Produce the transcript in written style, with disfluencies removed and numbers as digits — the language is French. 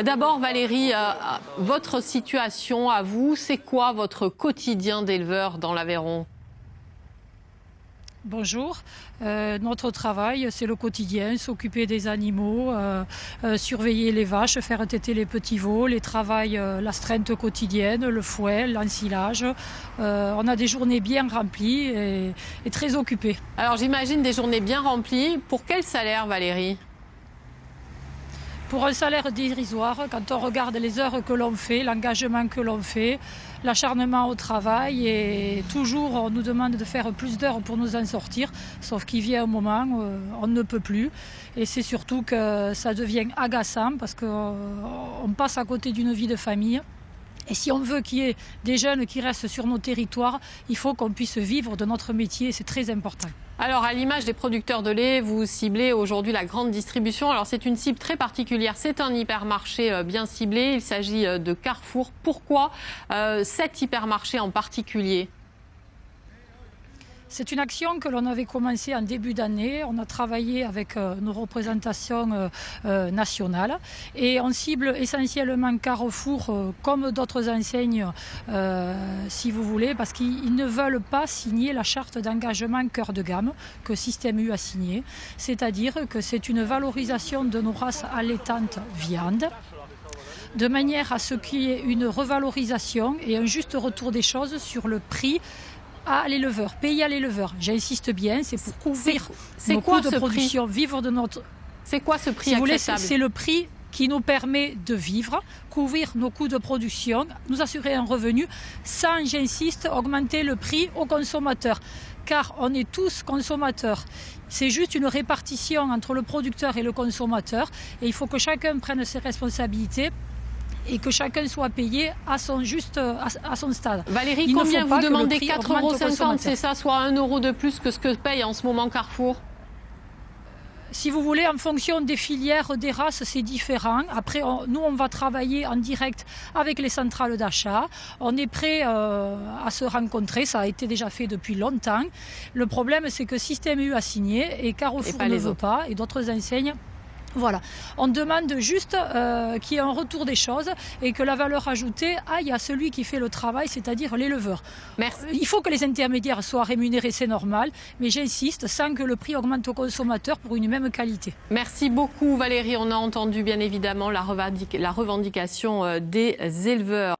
D'abord, Valérie, votre situation à vous, c'est quoi votre quotidien d'éleveur dans l'Aveyron? Bonjour, notre travail c'est le quotidien, s'occuper des animaux, surveiller les vaches, faire téter les petits veaux, les travails, l'astreinte quotidienne, le fouet, l'ensilage. On a des journées bien remplies et très occupées. Alors j'imagine des journées bien remplies. Pour quel salaire, Valérie? Pour un salaire dérisoire, quand on regarde les heures que l'on fait, l'engagement que l'on fait, l'acharnement au travail, et toujours on nous demande de faire plus d'heures pour nous en sortir, sauf qu'il vient un moment où on ne peut plus. Et c'est surtout que ça devient agaçant parce qu'on passe à côté d'une vie de famille. Et si on veut qu'il y ait des jeunes qui restent sur nos territoires, il faut qu'on puisse vivre de notre métier, et c'est très important. Alors, à l'image des producteurs de lait, vous ciblez aujourd'hui la grande distribution. Alors, c'est une cible très particulière. C'est un hypermarché bien ciblé. Il s'agit de Carrefour. Pourquoi cet hypermarché en particulier ? C'est une action que l'on avait commencée en début d'année. On a travaillé avec nos représentations nationales et on cible essentiellement Carrefour comme d'autres enseignes, si vous voulez, parce qu'ils ne veulent pas signer la charte d'engagement cœur de gamme que Système U a signée. C'est-à-dire que c'est une valorisation de nos races allaitantes viande, de manière à ce qu'il y ait une revalorisation et un juste retour des choses sur le prix à l'éleveur, payer à l'éleveur. J'insiste bien, c'est pour couvrir nos coûts de production, vivre de notre... C'est quoi ce prix si vous voulez, acceptable? c'est le prix qui nous permet de vivre, couvrir nos coûts de production, nous assurer un revenu, sans, j'insiste, augmenter le prix aux consommateurs. Car on est tous consommateurs. C'est juste une répartition entre le producteur et le consommateur. Et il faut que chacun prenne ses responsabilités et que chacun soit payé à son stade. Valérie, combien vous demandez? 4,50 €, c'est ça, soit 1 € de plus que ce que paye en ce moment Carrefour? Si vous voulez, en fonction des filières, des races, c'est différent. Après, nous, on va travailler en direct avec les centrales d'achat. On est prêt à se rencontrer. Ça a été déjà fait depuis longtemps. Le problème, c'est que Système U a signé et Carrefour ne veut pas, et d'autres enseignes. Voilà, on demande juste qu'il y ait un retour des choses et que la valeur ajoutée aille à celui qui fait le travail, c'est-à-dire l'éleveur. Il faut que les intermédiaires soient rémunérés, c'est normal, mais j'insiste, sans que le prix augmente au consommateur pour une même qualité. Merci beaucoup Valérie, on a entendu bien évidemment la revendication des éleveurs.